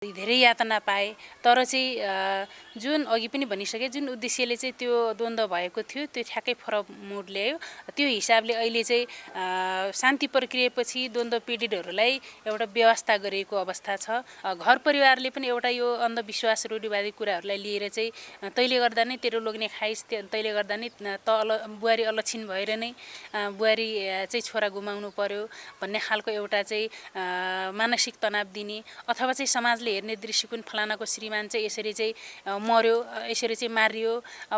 धेरै यातना पाए तर चाहिँ जुन अघि पनि भनिसके जुन उद्देश्यले चाहिँ त्यो द्वन्द्व भएको थियो त्यो ठ्याक्कै फरक मोड ल्यायो त्यो हिसाबले अहिले चाहिँ शान्ति प्रक्रियापछि द्वन्द्व पीडितहरूलाई एउटा व्यवस्था गरेको अवस्था छ घर परिवारले पनि एउटा यो अन्धविश्वास रूढिवादी कुराहरूलाई लिएर चाहिँ तैले गर्दा नै तेरो लोग्ने खाइस् तैले गर्दा नै बुहारी अलक्षिण भएर नै बुहारी चाहिँ छोरा गुमाउनु पर्यो भन्ने खालको एउटा चाहिँ मानसिक तनाव दिने अथवा चाहिँ समाजले हेर्ने दृष्टिकोण फलानाको श्रीमान चाहिँ यसरी चाहिँ मर्यो यसरी चाहिँ मारियो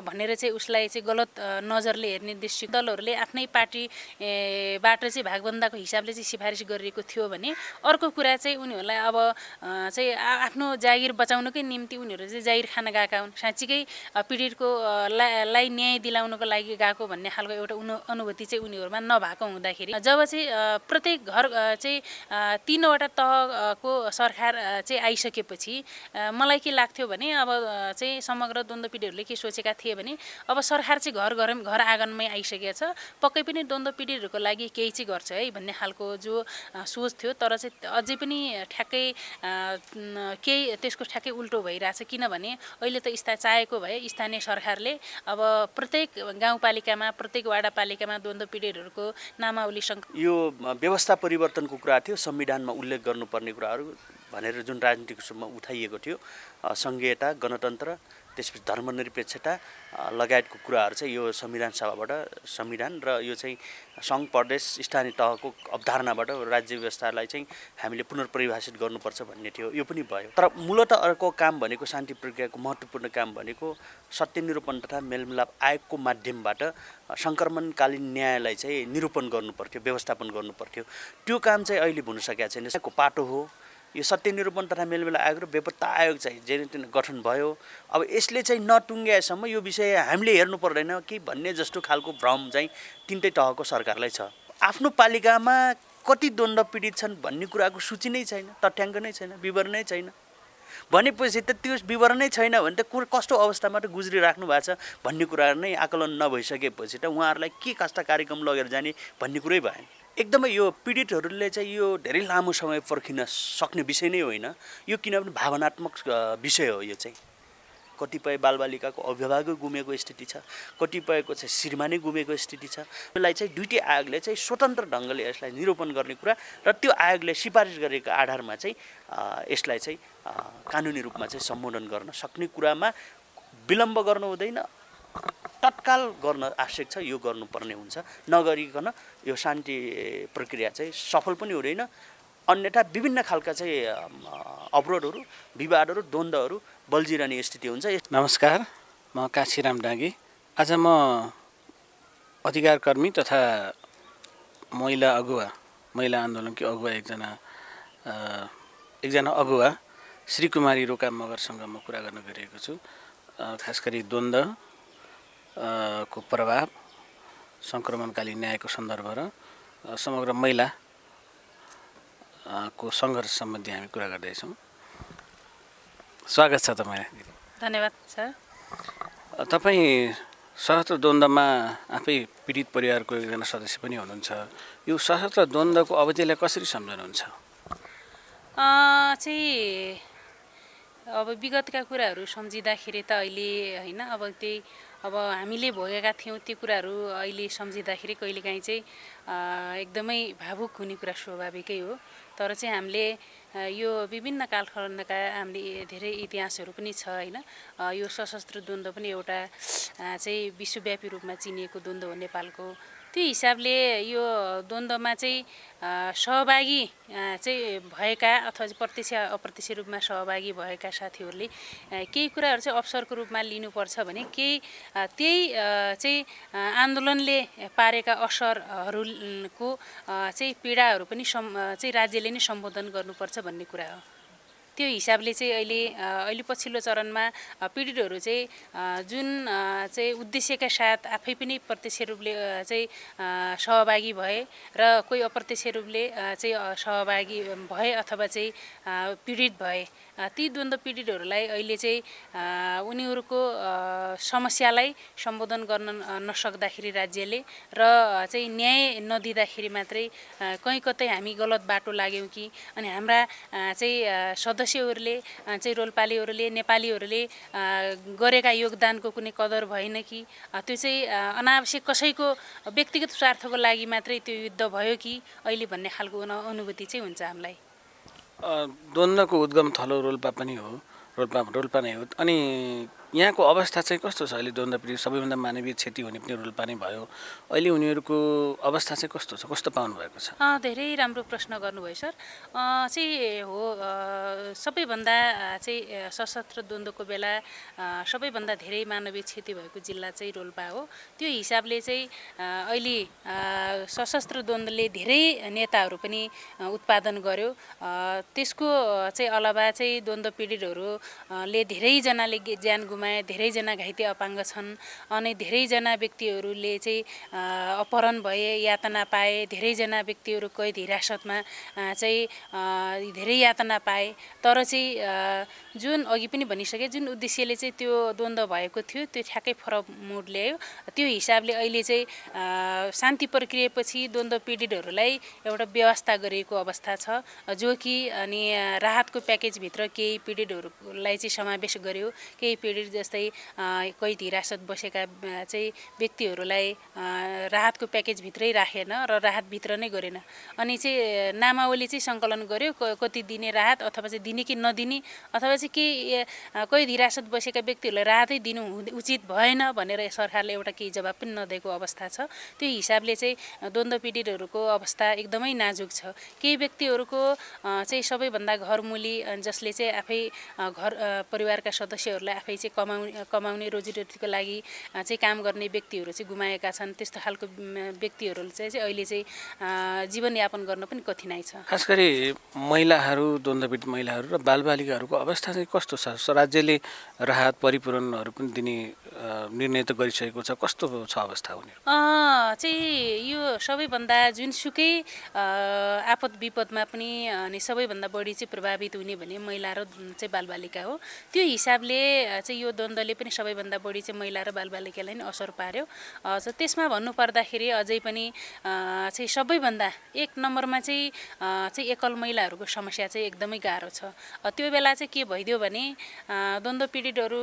भनेर चाहिँ उसलाई चाहिँ गलत नजरले हेर्ने दृष्टिकोण दलहरूले आफ्नै पार्टीबाट चाहिँ भागबन्दाको हिसाबले चाहिँ सिफारिस गरिएको थियो भने अर्को कुरा चाहिँ उनीहरूलाई अब चाहिँ आफ्नो जागिर बचाउनकै निम्ति उनीहरू चाहिँ जागिर खान गएका हुन् साँच्चीकै पीडितको लाई न्याय दिलाउनको लागि गएको भन्ने खालको एउटा अनुभूति चाहिँ उनीहरूमा नभएको हुँदाखेरि जब चाहिँ प्रत्येक घर चाहिँ 3वटा तहको सरकार चाहिँ आइसकेपछि मलाई के लाग्थ्यो भने अब चाहिँ समग्र द्वन्द्व पीडितहरूले के सोचेका थिए भने अब सरकार चाहिँ घर आँगनमै आइसकेको छ पक्कै पनि द्वन्द्व पीडितहरूको लागि केही चाहिँ गर्छ है भन्ने खालको जो सोच थियो तर चाहिँ अझै पनि ठ्याक्कै केही त्यसको ठ्याक्कै उल्टो भइरहेछ किनभने अहिले त चाहेको भए स्थानीय सरकारले अब प्रत्येक गाउँपालिकामा प्रत्येक वडापालिकामा द्वन्द्व पीडितहरूको नामावली यो व्यवस्था परिवर्तनको कुरा थियो संविधानमा उल्लेख गर्नुपर्ने कुराहरू भनेर जुन राजनीतिक रूपमा उठाइएको थियो संघीयता गणतन्त्र त्यसपछि धर्मनिरपेक्षता लगायतको कुराहरू चाहिँ यो संविधान सभाबाट संविधान र यो चाहिँ सङ्घ प्रदेश स्थानीय तहको अवधारणाबाट राज्य व्यवस्थालाई चाहिँ हामीले पुनर्परिभाषित गर्नुपर्छ भन्ने थियो यो पनि भयो तर मूलतः अर्को काम भनेको शान्ति प्रक्रियाको महत्त्वपूर्ण काम भनेको सत्य निरूपण तथा मेलमिलाप आयोगको माध्यमबाट सङ्क्रमणकालीन न्यायलाई चाहिँ निरूपण गर्नुपर्थ्यो व्यवस्थापन गर्नुपर्थ्यो त्यो काम चाहिँ अहिले हुन सकेको छैन यसको पाटो हो यो सत्य निरूपण तथा मेलमिलाप आयोग र बेपत्ता आयोग चाहिँ जेन गठन भयो अब यसले चाहिँ नटुङ्ग्याएसम्म यो विषय हामीले हेर्नु पर्दैन कि भन्ने जस्तो खालको भ्रम चाहिँ तिनटै तहको सरकारलाई छ आफ्नो पालिकामा कति द्वन्द्व पीडित छन् भन्ने कुराको सूची नै छैन तथ्याङ्क नै छैन विवरणै छैन भनेपछि त त्यो विवरणै छैन भने त कस्तो अवस्थामा त गुज्रिराख्नु भएको छ भन्ने कुरा नै आकलन नभइसकेपछि त उहाँहरूलाई के कस्ता कार्यक्रम लगेर जाने भन्ने कुरै भएन एकदमै यो पीडितहरूले चाहिँ यो धेरै लामो समय पर्खिन सक्ने विषय नै होइन यो किनभने भावनात्मक विषय हो यो चाहिँ कतिपय बालबालिकाको अभिभावकै गुमेको स्थिति छ कतिपयको चाहिँ श्रीमानै गुमेको स्थिति छ यसलाई चाहिँ दुईटै आयोगले चाहिँ स्वतन्त्र ढङ्गले यसलाई निरूपण गर्ने कुरा र त्यो आयोगले सिफारिस गरेको आधारमा चाहिँ यसलाई चाहिँ कानुनी रूपमा चाहिँ सम्बोधन गर्न सक्ने कुरामा विलम्ब गर्नु हुँदैन तत्काल गर्न आवश्यक छ यो गर्नुपर्ने हुन्छ नगरिकन यो शान्ति प्रक्रिया चाहिँ सफल पनि हुँदैन अन्यथा विभिन्न खालका चाहिँ अवरोधहरू विवादहरू द्वन्द्वहरू बल्झिरहने स्थिति हुन्छ। नमस्कार म काशीराम डाँगी आज म अधिकारकर्मी तथा महिला आन्दोलनकी अगुवा एकजना अगुवा श्री कुमारी रोका मगरसँग म कुरा गर्न गइरहेको छु खास गरी द्वन्द्व को प्रभाव सङ्क्रमणकालीन न्यायको सन्दर्भ र समग्र महिला को सङ्घर्ष सम्बन्धी हामी कुरा गर्दैछौँ। स्वागत छ तपाईँलाई। धन्यवाद सर। तपाईँ सशस्त्र द्वन्द्वमा आफै पीडित परिवारको एकजना सदस्य पनि हुनुहुन्छ यो सशस्त्र द्वन्द्वको अवधिलाई कसरी सम्झनुहुन्छ? चाहिँ अब विगतका कुराहरू सम्झिँदाखेरि त अहिले होइन अब हामीले भोगेका थियौँ त्यो कुराहरू अहिले सम्झिँदाखेरि कहिलेकाहीँ चाहिँ एकदमै भावुक हुने कुरा स्वाभाविकै हो तर चाहिँ हामीले यो विभिन्न कालखण्डका हामीले धेरै इतिहासहरू पनि छ होइन यो सशस्त्र द्वन्द्व पनि एउटा चाहिँ विश्वव्यापी रूपमा चिनिएको द्वन्द्व हो नेपालको त्यो हिसाबले यो द्वन्द्वमा चाहिँ सहभागी चाहिँ भएका अथवा प्रत्यक्ष अप्रत्यक्ष रूपमा सहभागी भएका साथीहरूले केही कुराहरू चाहिँ अवसरको रूपमा लिनुपर्छ भने केही त्यही चाहिँ आन्दोलनले पारेका असरहरूको चाहिँ पीडाहरू पनि चाहिँ राज्यले नै सम्बोधन गर्नुपर्छ भन्ने कुरा हो। त्यो हिसाबले चाहिँ अहिले पछिल्लो चरणमा पीडितहरू चाहिँ जुन चाहिँ उद्देश्यका साथ आफै पनि प्रत्यक्ष रूपले चाहिँ सहभागी भए र कोही अप्रत्यक्ष रूपले चाहिँ सहभागी भए अथवा चाहिँ पीडित भए ती द्वन्द्व पीडितहरूलाई अहिले चाहिँ उनीहरूको समस्यालाई सम्बोधन गर्न नसक्दाखेरि राज्यले र चाहिँ न्याय नदिँदाखेरि मात्रै कहीँ कतै हामी गलत बाटो लाग्यौँ कि अनि हाम्रा चाहिँ सदस्यहरूले चाहिँ रोल्पालीहरूले नेपालीहरूले गरेका योगदानको कुनै कदर भएन कि त्यो चाहिँ अनावश्यक कसैको व्यक्तिगत स्वार्थको लागि मात्रै त्यो युद्ध भयो कि अहिले भन्ने खालको अनुभूति चाहिँ हुन्छ हामीलाई। द्वन्द्वको उद्गम थलो रोल्पा पनि हो, रोल्पा नै हो। अनि यहाँको अवस्था चाहिँ कस्तो छ अहिले? द्वन्द्वपीडित सबैभन्दा मानवीय क्षति हुने पनि रोल्पा नै भयो। अहिले उनीहरूको अवस्था चाहिँ कस्तो छ, कस्तो पाउनु भएको छ? धेरै राम्रो प्रश्न गर्नुभयो सर। चाहिँ हो सबैभन्दा चाहिँ सशस्त्र द्वन्द्वको बेला सबैभन्दा धेरै मानवीय क्षति भएको जिल्ला चाहिँ रोल्पा हो। त्यो हिसाबले चाहिँ अहिले सशस्त्र द्वन्द्वले धेरै नेताहरू पनि उत्पादन गर्यो। त्यसको चाहिँ अलावा चाहिँ द्वन्द्व पीडितहरूले धेरैजनाले ज्यान गुमाए, धेरैजना घाइते अपाङ्ग छन्। अनि धेरैजना व्यक्तिहरूले चाहिँ अपहरण भए, यातना पाए, धेरैजना व्यक्तिहरू कैद हिरासतमा चाहिँ धेरै यातना पाए। तर चाहिँ जुन अघि पनि भनिसके जुन उद्देश्यले चाहिँ त्यो द्वन्द्व भएको थियो त्यो ठ्याक्कै फरक मोड ल्यायो। त्यो हिसाबले अहिले चाहिँ शान्ति प्रक्रियापछि द्वन्द्व पीडितहरूलाई एउटा व्यवस्था गरिएको अवस्था छ, जो कि अनि राहतको प्याकेजभित्र केही पीडितहरूलाई चाहिँ समावेश गर्यो। केही पीडित जस्तै कैद हिरासत बसेका चाहिँ व्यक्तिहरूलाई राहतको प्याकेजभित्रै राखेन र राहतभित्र नै गरेन। अनि चाहिँ नामावली चाहिँ सङ्कलन गर्यो, कति दिने राहत अथवा चाहिँ दिने कि नदिने, अथवा चाहिँ के कैद हिरासत बसेका व्यक्तिहरूलाई राहतै दिनु उचित भएन भनेर सरकारले एउटा केही जवाब पनि नदिएको अवस्था छ। त्यो हिसाबले चाहिँ द्वन्द्व पीडितहरूको अवस्था एकदमै नाजुक छ। केही व्यक्तिहरूको चाहिँ सबैभन्दा घरमुली जसले चाहिँ आफै घर परिवारका सदस्यहरूलाई आफै चाहिँ कमाउने रोजीरोटीको लागि चाहिँ काम गर्ने व्यक्तिहरू चाहिँ गुमाएका छन्। त्यस्तो खालको व्यक्तिहरू चाहिँ अहिले चाहिँ जीवनयापन गर्न पनि कठिनाइ छ। खास गरी महिलाहरू, द्वन्द्वपीडित महिलाहरू र बालबालिकाहरूको अवस्था चाहिँ कस्तो छ? राज्यले राहत परिपूरणहरू पनि दिने निर्णय त गरिसकेको छ, कस्तो छ अवस्था उनीहरू? चाहिँ यो सबैभन्दा जुनसुकै आपद विपदमा पनि अनि सबैभन्दा बढी चाहिँ प्रभावित हुने भने महिला र चाहिँ बालबालिका हो। त्यो हिसाबले चाहिँ यो द्वन्द्वले पनि सबैभन्दा बढी चाहिँ महिला र बालबालिकालाई नै असर पार्यो। त्यसमा भन्नुपर्दाखेरि अझै पनि चाहिँ सबैभन्दा एक नम्बरमा चाहिँ एकल महिलाहरूको समस्या चाहिँ एकदमै गाह्रो छ। त्यो बेला चाहिँ के भइदियो भने द्वन्द्व पीडितहरू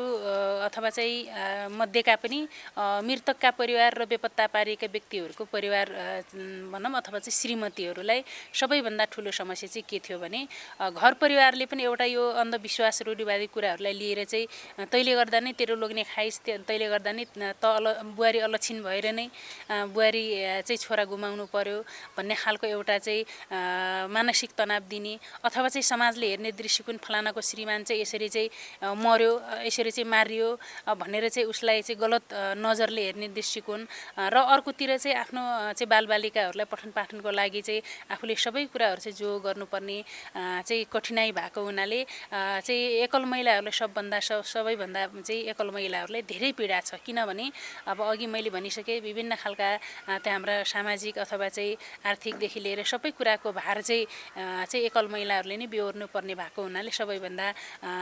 अथवा चाहिँ मध्येका पनि मृतकका परिवार र बेपत्ता पारिएका व्यक्तिहरूको परिवार भनौँ अथवा चाहिँ श्रीमतीहरूलाई सबैभन्दा ठुलो समस्या चाहिँ के थियो भने घर परिवारले पनि एउटा यो अन्धविश्वास रूढिवादी कुराहरूलाई लिएर चाहिँ तैँले गर्दा नै तेरो लोग्ने खाइस्, तैँले गर्दा नै बुहारी अलक्षिण भएर नै बुहारी चाहिँ छोरा गुमाउनु पर्यो भन्ने खालको एउटा चाहिँ मानसिक तनाव दिने, अथवा चाहिँ समाजले हेर्ने दृष्टिकोण फलानाको श्रीमान चाहिँ यसरी चाहिँ मर्यो, यसरी चाहिँ मारियो भनेर चाहिँ उसलाई चाहिँ गलत नजरले हेर्ने दृष्टिकोण र अर्कोतिर चाहिँ आफ्नो चाहिँ बालबालिकाहरूलाई पठन पाठनको लागि चाहिँ आफूले सबै कुराहरू चाहिँ जो गर्नुपर्ने चाहिँ कठिनाइ भएको हुनाले चाहिँ एकल महिलाहरूलाई सबैभन्दा चाहिँ एकल महिलाहरूलाई धेरै पीडा छ। किनभने अब अघि मैले भनिसकेँ विभिन्न खालका त्यहाँ हाम्रा सामाजिक अथवा चाहिँ आर्थिकदेखि लिएर सबै कुराको भार चाहिँ एकल महिलाहरूले नै बेहोर्नु पर्ने भएको हुनाले सबैभन्दा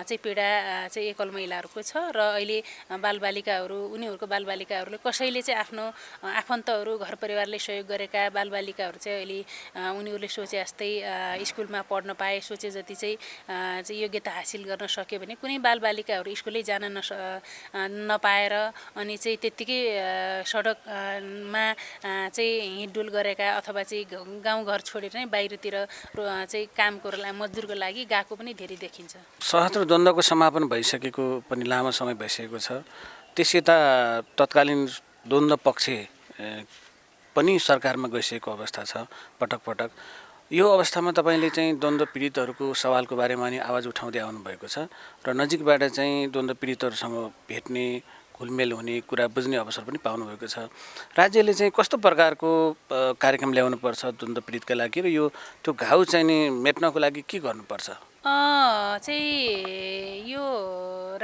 चाहिँ पीडा चाहिँ एकल महिलाहरूको छ। र अहिले बालबालिकाहरू उनीहरूको बालबालिकाहरूले कसैले चाहिँ आफ्नो आफन्तहरू घर परिवारले सहयोग गरेका बालबालिकाहरू चाहिँ अहिले उनीहरूले सोचे जस्तै स्कुलमा पढ्न पाए, सोचे जति चाहिँ योग्यता हासिल गर्न सक्यो भने कुनै बालबालिकाहरू स्कुलै जान नपाएर अनि चाहिँ त्यत्तिकै सडकमा चाहिँ हिँडडुल गरेका अथवा चाहिँ गाउँघर छोडेर नै बाहिरतिर चाहिँ कामको मजदुरको लागि गएको पनि धेरै देखिन्छ। सशस्त्र द्वन्द्वको समापन भइसकेको पनि लामो समय भइसकेको छ। त्यस यता तत्कालीन द्वन्द्व पक्ष पनि सरकारमा गइसकेको अवस्था छ पटक पटक। यो अवस्थामा तपाईँले चाहिँ द्वन्द्व पीडितहरूको सवालको बारेमा नि आवाज उठाउँदै आउनुभएको छ र नजिकबाट चाहिँ द्वन्द्व पीडितहरूसँग भेट्ने, घुलमेल हुने कुरा बुझ्ने अवसर पनि पाउनुभएको छ। राज्यले चाहिँ कस्तो प्रकारको कार्यक्रम ल्याउनुपर्छ द्वन्द्व पीडितका लागि र यो त्यो घाउ चाहिँ नि मेट्नको लागि के गर्नुपर्छ? चाहिँ यो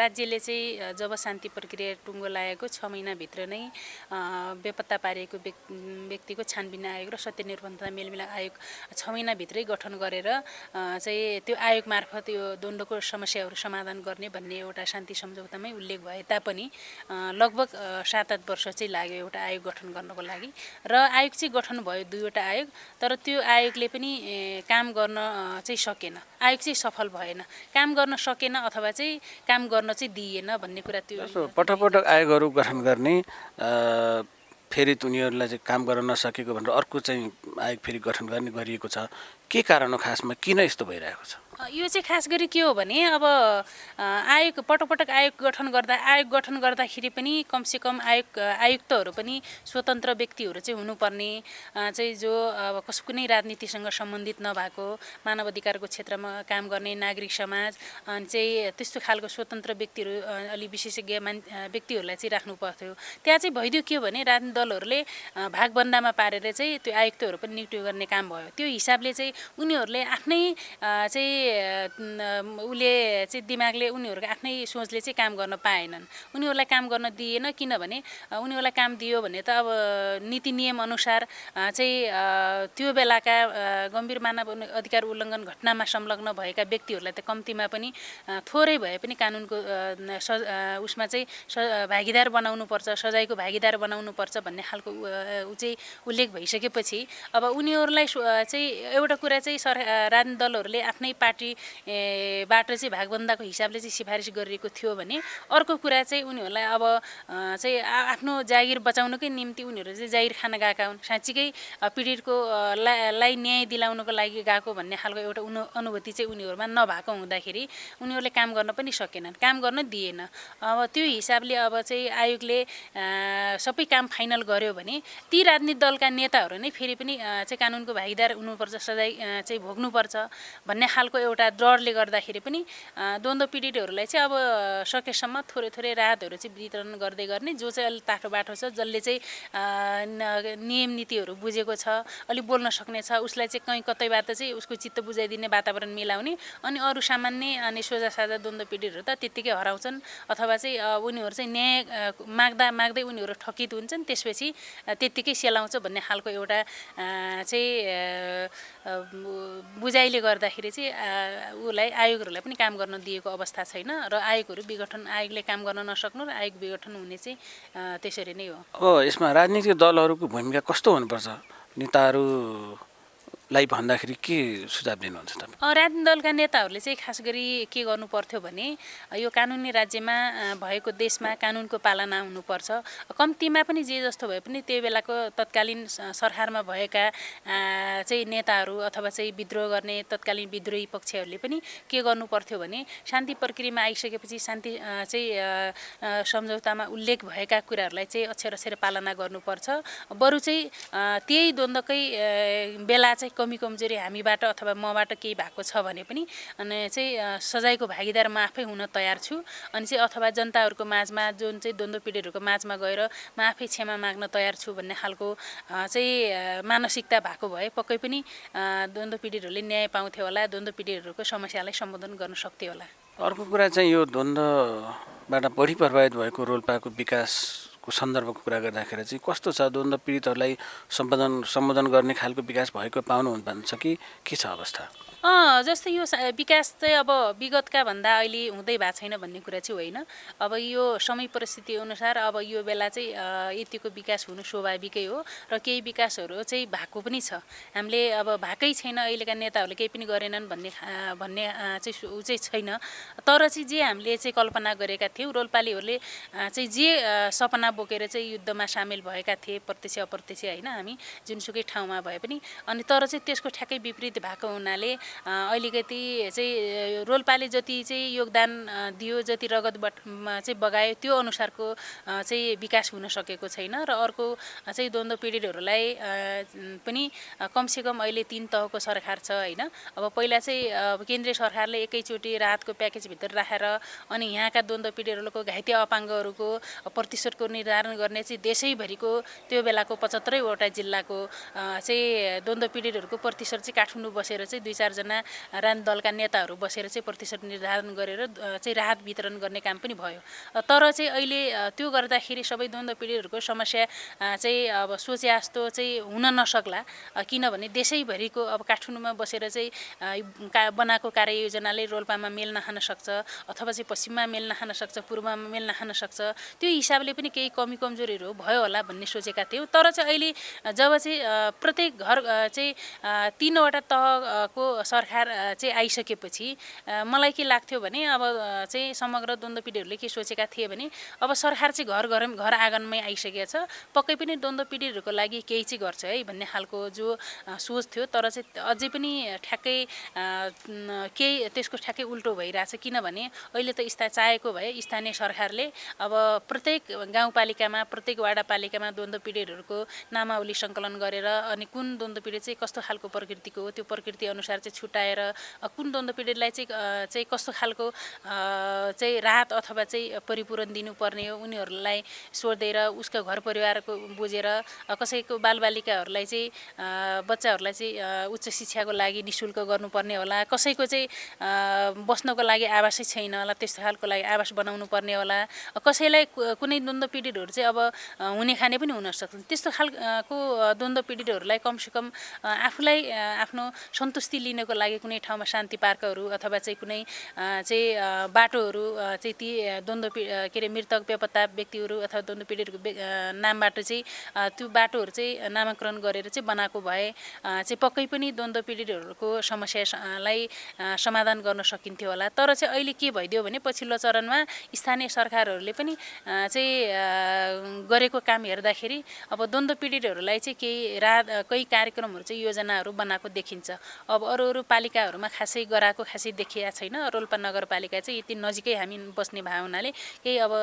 राज्यले चाहिँ जब शान्ति प्रक्रिया टुङ्गो लागेको 6 महिनाभित्र नै बेपत्ता पारिएको व्यक्तिको छानबिन आयोग र सत्य निरपराधता मेलमिलाप आयोग 6 महिनाभित्रै गठन गरेर चाहिँ त्यो आयोग मार्फत यो द्वन्द्वको समस्याहरू समाधान गर्ने भन्ने एउटा शान्ति सम्झौतामै उल्लेख भए तापनि लगभग 7-8 वर्ष चाहिँ लाग्यो एउटा आयोग गठन गर्नको लागि र आयोग चाहिँ गठन भयो 2वटा आयोग तर त्यो आयोगले पनि काम गर्न चाहिँ सकेन आयोग चाहिँ सफल भएन काम गर्न सकेन अथवा चाहिँ काम गर्न चाहिँ दिइएन भन्ने कुरा त्यो पटक पटक आयोगहरू गठन गर्ने फेरि उनीहरूलाई चाहिँ काम गर्न नसकेको भनेर अर्को चाहिँ आयोग फेरि गठन गर्ने गरिएको छ के कारण हो खासमा किन यस्तो भइरहेको छ यो चाहिँ खास गरी के हो भने अब आयोग पटक आयोग गठन गर्दाखेरि पनि कमसेकम आयुक्तहरू पनि स्वतन्त्र व्यक्तिहरू चाहिँ हुनुपर्ने चाहिँ जो अब कुनै राजनीतिसँग सम्बन्धित नभएको मानव अधिकारको क्षेत्रमा काम गर्ने नागरिक समाज अनि चाहिँ त्यस्तो खालको स्वतन्त्र व्यक्तिहरू अलि विशेषज्ञ व्यक्तिहरूलाई चाहिँ राख्नु पर्थ्यो त्यहाँ चाहिँ भइदियो के हो भने राजनीतिक दलहरूले भागबन्दामा पारेर चाहिँ त्यो आयुक्तहरू पनि नियुक्ति गर्ने काम भयो त्यो हिसाबले चाहिँ उनीहरूले आफ्नै चाहिँ उसले चाहिँ दिमागले उनीहरूको आफ्नै सोचले चाहिँ काम गर्न पाएनन् उनीहरूलाई काम गर्न दिएन किनभने उनीहरूलाई काम दियो भने त अब नीति नियम अनुसार चाहिँ त्यो बेलाका गम्भीर मानव अधिकार उल्लङ्घन घटनामा संलग्न भएका व्यक्तिहरूलाई त कम्तीमा पनि थोरै भए पनि कानुनको उसमा चाहिँ भागीदार बनाउनुपर्छ सजायको भागीदार बनाउनुपर्छ भन्ने खालको ऊ चाहिँ उल्लेख भइसकेपछि अब उनीहरूलाई चाहिँ एउटा कुरा चाहिँ राजनीतिक दलहरूले आफ्नै पार्टीबाट चाहिँ भागबन्दाको हिसाबले चाहिँ सिफारिस गरिएको थियो भने अर्को कुरा चाहिँ उनीहरूलाई अब चाहिँ आफ्नो जागिर बचाउनकै निम्ति उनीहरू चाहिँ जागिर खान गएका हुन् साँच्चीकै पीडितको लाई न्याय दिलाउनको लागि गएको भन्ने खालको एउटा अनुभूति चाहिँ उनीहरूमा नभएको हुँदाखेरि उनीहरूले काम गर्न पनि सकेनन् काम गर्न दिएन अब त्यो हिसाबले अब चाहिँ आयोगले सबै काम फाइनल गर्यो भने ती राजनीतिक दलका नेताहरू नै फेरि पनि चाहिँ कानुनको भागीदार हुनुपर्छ सजाय चाहिँ भोग्नुपर्छ भन्ने खालको एउटा डरले गर्दाखेरि पनि द्वन्द्व पीडितहरूलाई चाहिँ अब सकेसम्म थोरै राहतहरू चाहिँ वितरण गर्दै गर्ने जो चाहिँ अलि ताठो बाठो छ जसले चाहिँ नियम नीतिहरू बुझेको छ अलिक बोल्न सक्ने छ उसलाई चाहिँ कहीँ कतैबाट चाहिँ उसको चित्त बुझाइदिने वातावरण मिलाउने अनि अरू सामान्य अनि सोझा साझा द्वन्द्व पीडितहरू त त्यत्तिकै हराउँछन् अथवा चाहिँ उनीहरू चाहिँ न्याय माग्दै उनीहरू ठकित हुन्छन् त्यसपछि त्यत्तिकै सेलाउँछ भन्ने खालको एउटा चाहिँ बुझाइले गर्दाखेरि चाहिँ उसलाई आयोगहरूलाई पनि काम गर्न दिएको अवस्था छैन र आयोगले काम गर्न नसक्नु र आयोग विघटन हुने चाहिँ त्यसरी नै हो अब यसमा राजनीतिक दलहरूको भूमिका कस्तो हुनुपर्छ नेताहरूलाई भन्दाखेरि के सुझाव दिनुहुन्छ तपाईँ राजनीतिक दलका नेताहरूले चाहिँ खास गरी के गर्नु पर्थ्यो भने यो कानुनी राज्यमा भएको देशमा कानुनको पालना हुनुपर्छ कम्तीमा पनि जे जस्तो भए पनि त्यो बेलाको तत्कालीन सरकारमा भएका चाहिँ नेताहरू अथवा चाहिँ विद्रोह गर्ने तत्कालीन विद्रोही पक्षहरूले पनि के गर्नु पर्थ्यो भने शान्ति प्रक्रियामा आइसकेपछि शान्ति चाहिँ सम्झौतामा उल्लेख भएका कुराहरूलाई चाहिँ अक्षर पालना गर्नुपर्छ बरु चाहिँ त्यही द्वन्द्वकै बेला चाहिँ कमी कमजोरी हामीबाट अथवा मबाट केही भएको छ भने पनि अनि चाहिँ सजायको भागीदार म आफै हुन तयार छु अनि चाहिँ अथवा जनताहरूको माझमा जुन चाहिँ द्वन्द्व पीडितहरूको माझमा गएर म आफै क्षमा माग्न तयार छु भन्ने खालको चाहिँ मानसिकता भएको भए पक्कै पनि द्वन्द्व पीडितहरूले न्याय पाउँथ्यो होला द्वन्द्व पीडितहरूको समस्यालाई सम्बोधन गर्न सक्थ्यो होला अर्को कुरा चाहिँ यो द्वन्द्वबाट बढी प्रभावित भएको रोल्पाको विकासको सन्दर्भको कुरा गर्दाखेरि चाहिँ कस्तो छ द्वन्द्व पीडितहरूलाई सम्बोधन गर्ने खालको विकास भएको पाउनुहुन्छ कि के छ अवस्था जस्तै यो विकास चाहिँ अब विगतका भन्दा अहिले हुँदै भएको छैन भन्ने कुरा चाहिँ होइन अब यो समय परिस्थिति अनुसार अब यो बेला चाहिँ यतिको विकास हुनु स्वाभाविकै हो र केही विकासहरू चाहिँ भएको पनि छ हामीले अब भएकै छैन अहिलेका नेताहरूले केही पनि गरेनन् भन्ने चाहिँ ऊ चाहिँ छैन तर चाहिँ जे हामीले चाहिँ कल्पना गरेका थियौँ रोल्पालीहरूले चाहिँ जे सपना बोकेर चाहिँ युद्धमा सामेल भएका थिए प्रत्यक्ष अप्रत्यक्ष होइन हामी जुनसुकै ठाउँमा भए पनि अनि तर चाहिँ त्यसको ठ्याक्कै विपरीत भएको हुनाले अलिकति चाहिँ रोल्पाले जति चाहिँ योगदान दियो जति रगतबाट चाहिँ बगायो त्यो अनुसारको चाहिँ विकास हुन सकेको छैन र अर्को चाहिँ द्वन्द्व पीडितहरूलाई पनि कमसेकम अहिले 3 तहको सरकार छ होइन अब पहिला चाहिँ केन्द्रीय सरकारले एकैचोटि राहतको प्याकेजभित्र राखेर अनि यहाँका द्वन्द्व पीडितहरूको घाइते अपाङ्गहरूको प्रतिशतको निर्धारण गर्ने चाहिँ देशैभरिको त्यो बेलाको 75 वटा जिल्लाको चाहिँ द्वन्द्व पीडितहरूको प्रतिशत चाहिँ काठमाडौँ बसेर चाहिँ 2-4 योजना राजनीतिक दलका नेताहरू बसेर चाहिँ प्रतिशत निर्धारण गरेर चाहिँ राहत वितरण गर्ने काम पनि भयो। तर चाहिँ अहिले त्यो गर्दाखेरि सबै द्वन्द्व पीडितहरूको समस्या चाहिँ अब सोचे जस्तो चाहिँ हुन नसक्ला, किनभने देशैभरिको अब काठमाडौँमा बसेर चाहिँ बनाएको कार्ययोजनाले रोल्पामा मेल नखान सक्छ, अथवा चाहिँ पश्चिममा मेल नखान सक्छ, पूर्वमा मेल नखान सक्छ। त्यो हिसाबले पनि केही कमी कमजोरीहरू भयो होला भन्ने सोचेका थियौँ। तर चाहिँ अहिले जब चाहिँ प्रत्येक घर चाहिँ 3वटा तहको सरकार चाहिँ आइसकेपछि मलाई के लाग्थ्यो भने अब चाहिँ समग्र द्वन्द्व पीडितहरूले के सोचेका थिए भने अब सरकार चाहिँ घर आँगनमै आइसकेको छ, पक्कै पनि द्वन्द्व पीडितहरूको लागि केही चाहिँ गर्छ है भन्ने खालको जो सोच थियो। तर चाहिँ अझै पनि ठ्याक्कै केही त्यसको ठ्याक्कै उल्टो भइरहेछ, किनभने अहिले त चाहेको भए स्थानीय सरकारले अब प्रत्येक गाउँपालिकामा प्रत्येक वडापालिकामा द्वन्द्व पीडितहरूको नामावली सङ्कलन गरेर अनि कुन द्वन्द्व पीडित चाहिँ कस्तो खालको प्रकृतिको हो त्यो प्रकृति अनुसार चाहिँ छुट्याएर कुन द्वन्द्व पीडितलाई चाहिँ कस्तो खालको चाहिँ राहत अथवा चाहिँ परिपूरण दिनुपर्ने हो उनीहरूलाई सोधेर उसको घर परिवारको बुझेर कसैको बालबालिकाहरूलाई चाहिँ बच्चाहरूलाई चाहिँ उच्च शिक्षाको लागि निःशुल्क गर्नुपर्ने होला, कसैको चाहिँ बस्नको लागि आवासै छैन होला त्यस्तो खालको लागि आवास बनाउनु पर्ने होला, कसैलाई कुनै द्वन्द्व पीडितहरू चाहिँ अब हुने खाने पनि हुन सक्छन्। त्यस्तो खालको द्वन्द्व पीडितहरूलाई कमसेकम आफूलाई आफ्नो सन्तुष्टि लिनको लागि कुनै ठाउँमा शान्ति पार्कहरू अथवा चाहिँ कुनै चाहिँ बाटोहरू चाहिँ ती द्वन्द्व के अरे मृतक बेपत्ता व्यक्तिहरू अथवा द्वन्द्व पीडितहरूको नामबाट चाहिँ त्यो बाटोहरू चाहिँ नामाकरण गरेर चाहिँ बनाएको भए चाहिँ पक्कै पनि द्वन्द्व पीडितहरूको समस्यालाई समाधान गर्न सकिन्थ्यो होला। तर चाहिँ अहिले के भइदियो भने पछिल्लो चरणमा स्थानीय सरकारहरूले पनि चाहिँ गरेको काम हेर्दाखेरि अब द्वन्द्व पीडितहरूलाई चाहिँ केही कार्यक्रमहरू चाहिँ योजनाहरू बनाएको देखिन्छ। अब अरू पालिकाहरूमा खासै गराएको खासै देखिया छैन। रोल्पा नगरपालिका चाहिँ यति नजिकै हामी बस्ने भए हुनाले केही अब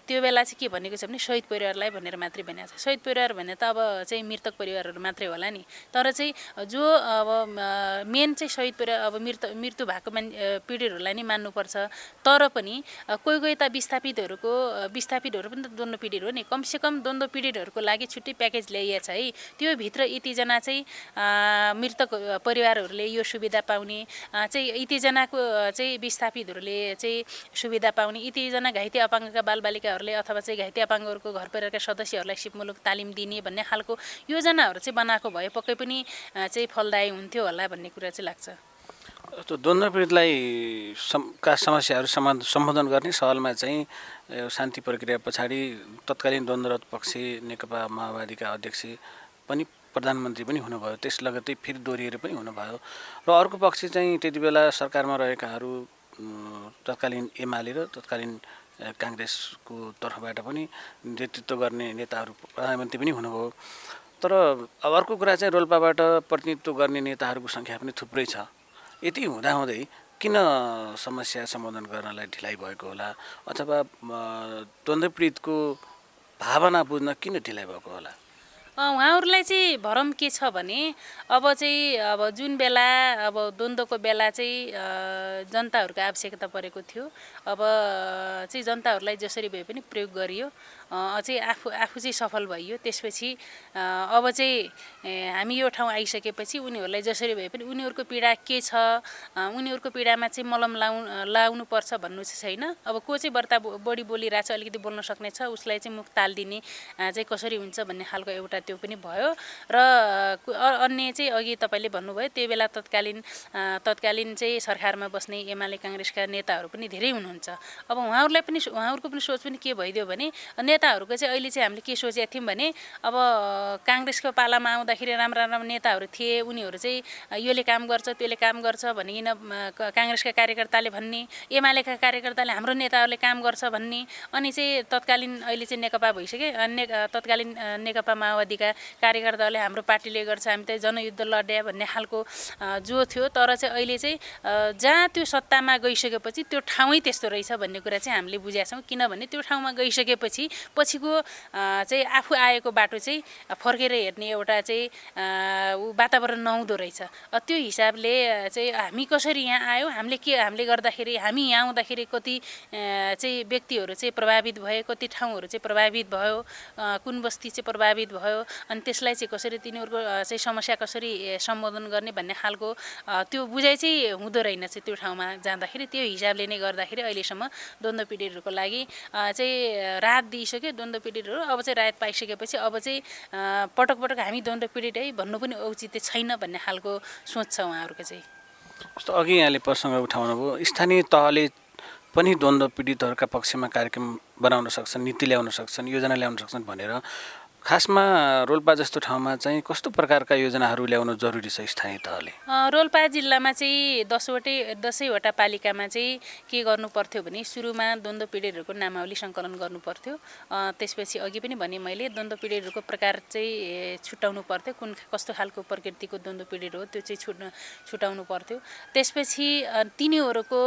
त्यो बेला चाहिँ के भनेको छ भने शहीद परिवारलाई भनेर मात्रै भनेको छ। शहीद परिवार भने त अब चाहिँ मृतक परिवारहरू मात्रै होला नि, तर चाहिँ जो अब मेन चाहिँ शहीद परिवार अब मृत्यु भएको पीडितहरूलाई नै मान्नुपर्छ। तर पनि कोही त विस्थापितहरू पनि त द्वन्द्व पीडित हो नि, कमसेकम द्वन्द्व पीडितहरूको लागि छुट्टै प्याकेज ल्याइएको छ है। त्यो भित्र यतिजना चाहिँ मृतक परिवारहरूले यो सुविधा पाउने चाहिँ यतिजनाको चाहिँ विस्थापितहरूले चाहिँ सुविधा पाउने, यतिजना घाइते अपाङ्गका बालबालिकाहरूले अथवा चाहिँ घाइते अपाङ्गहरूको घर परिवारका सदस्यहरूलाई सिपमुलुक तालिम दिने भन्ने खालको योजनाहरू चाहिँ बनाएको भए पक्कै पनि चाहिँ फलदायी हुन्थ्यो होला भन्ने कुरा चाहिँ लाग्छ। द्वन्द्व पीडितलाई का समस्याहरू सम्बोधन गर्ने सवालमा चाहिँ शान्ति प्रक्रिया पछाडि तत्कालीन द्वन्द्वरत पक्षी नेकपा माओवादीका अध्यक्ष पनि प्रधानमन्त्री पनि हुनुभयो, त्यस लगत्तै फेरि दोहोरिएर पनि हुनुभयो। र अर्को पक्ष चाहिँ त्यति बेला सरकारमा रहेकाहरू तत्कालीन एमाले र तत्कालीन काङ्ग्रेसको तर्फबाट पनि नेतृत्व गर्ने नेताहरू प्रधानमन्त्री पनि हुनुभयो। तर अब अर्को कुरा चाहिँ रोल्पाबाट प्रतिनिधित्व गर्ने नेताहरूको सङ्ख्या पनि थुप्रै छ। यति हुँदाहुँदै किन समस्या सम्बोधन गर्नलाई ढिलाइ भएको होला, अथवा द्वन्द्व पीडितको भावना बुझ्न किन ढिलाइ भएको होला? उहाँहरूलाई चाहिँ भरम के छ भने अब जुन बेला अब द्वन्द्वको बेला चाहिँ जनताहरूको आवश्यकता परेको थियो, अब चाहिँ जनताहरूलाई जसरी भए पनि प्रयोग गरियो, चाहिँ आफू चाहिँ सफल भइयो। त्यसपछि अब चाहिँ हामी यो ठाउँ आइसकेपछि उनीहरूलाई जसरी भए पनि उनीहरूको पीडा के छ, उनीहरूको पीडामा चाहिँ मलम लाउनुपर्छ भन्नु चाहिँ छैन। अब को चाहिँ बढी बोलिरहेछ, अलिकति बोल्न सक्ने छ उसलाई चाहिँ मुख ताल दिने चाहिँ कसरी हुन्छ भन्ने खालको एउटा त्यो पनि भयो। र अन्य चाहिँ अघि तपाईँले भन्नुभयो त्यो बेला तत्कालीन चाहिँ सरकारमा बस्ने एमाले काङ्ग्रेसका नेताहरू पनि धेरै हुनुहुन्छ। अब उहाँहरूको पनि सोच पनि के भइदियो भने नेताहरूको चाहिँ अहिले चाहिँ हामीले के सोचेका थियौँ भने अब काङ्ग्रेसको पालामा आउँदाखेरि राम्रा नेताहरू थिए, उनीहरू चाहिँ योले काम गर्छ त्यसले काम गर्छ भनिकन काङ्ग्रेसका कार्यकर्ताले भन्ने, एमालेका कार्यकर्ताले हाम्रो नेताहरूले काम गर्छ भन्ने, अनि चाहिँ तत्कालीन अहिले चाहिँ नेकपा भइसक्यो तत्कालीन नेकपा माओवादीका कार्यकर्ताहरूले हाम्रो पार्टीले गर्छ हामी त जनयुद्ध लड्या भन्ने खालको जो थियो। तर चाहिँ अहिले चाहिँ जहाँ त्यो सत्तामा गइसकेपछि त्यो ठाउँै त्यस्तो रहेछ भन्ने कुरा चाहिँ हामीले बुझेका छौँ। किनभने त्यो ठाउँमा गइसकेपछि पछिको चाहिँ आफू आएको बाटो चाहिँ फर्केर हेर्ने एउटा चाहिँ वातावरण नहुँदो रहेछ। त्यो हिसाबले चाहिँ हामी कसरी यहाँ आयो, हामीले गर्दाखेरि हामी यहाँ आउँदाखेरि कति चाहिँ व्यक्तिहरू चाहिँ प्रभावित भए, कति ठाउँहरू चाहिँ प्रभावित भयो, कुन बस्ती चाहिँ प्रभावित भयो, अनि त्यसलाई चाहिँ कसरी तिनीहरूको चाहिँ समस्या कसरी सम्बोधन गर्ने भन्ने खालको त्यो बुझाइ चाहिँ हुँदो रहेन चाहिँ त्यो ठाउँमा जाँदाखेरि। त्यो हिसाबले नै गर्दाखेरि अहिलेसम्म द्वन्द्व पीडितहरूको लागि चाहिँ राहत दिइसक्यो द्वन्द्व पीडितहरू। अब चाहिँ राहत पाइसकेपछि अब चाहिँ पटक पटक हामी द्वन्द्व पीडित है भन्नु पनि औचित्य छैन भन्ने खालको सोच छ उहाँहरूको चाहिँ। जस्तो अघि यहाँले प्रसङ्ग उठाउनुभयो, स्थानीय तहले पनि द्वन्द्व पीडितहरूका पक्षमा कार्यक्रम बनाउन सक्छन्, नीति ल्याउन सक्छन्, योजना ल्याउन सक्छन् भनेर। खासमा रोल्पा जस्तो ठाउँमा चाहिँ कस्तो प्रकारका योजनाहरू ल्याउनु जरुरी छ स्थानीय तहले? रोल्पा जिल्लामा चाहिँ 10वटा पालिकामा चाहिँ के गर्नु पर्थ्यो भने सुरुमा द्वन्द्व पीडितहरूको नामावली सङ्कलन गर्नु पर्थ्यो। त्यसपछि अघि पनि भने मैले द्वन्द्व पीडितहरूको प्रकार चाहिँ छुट्याउनु पर्थ्यो, कुन कस्तो खालको प्रकृतिको द्वन्द्व पीडित हो त्यो चाहिँ छुट्याउनु पर्थ्यो। त्यसपछि तिनीहरूको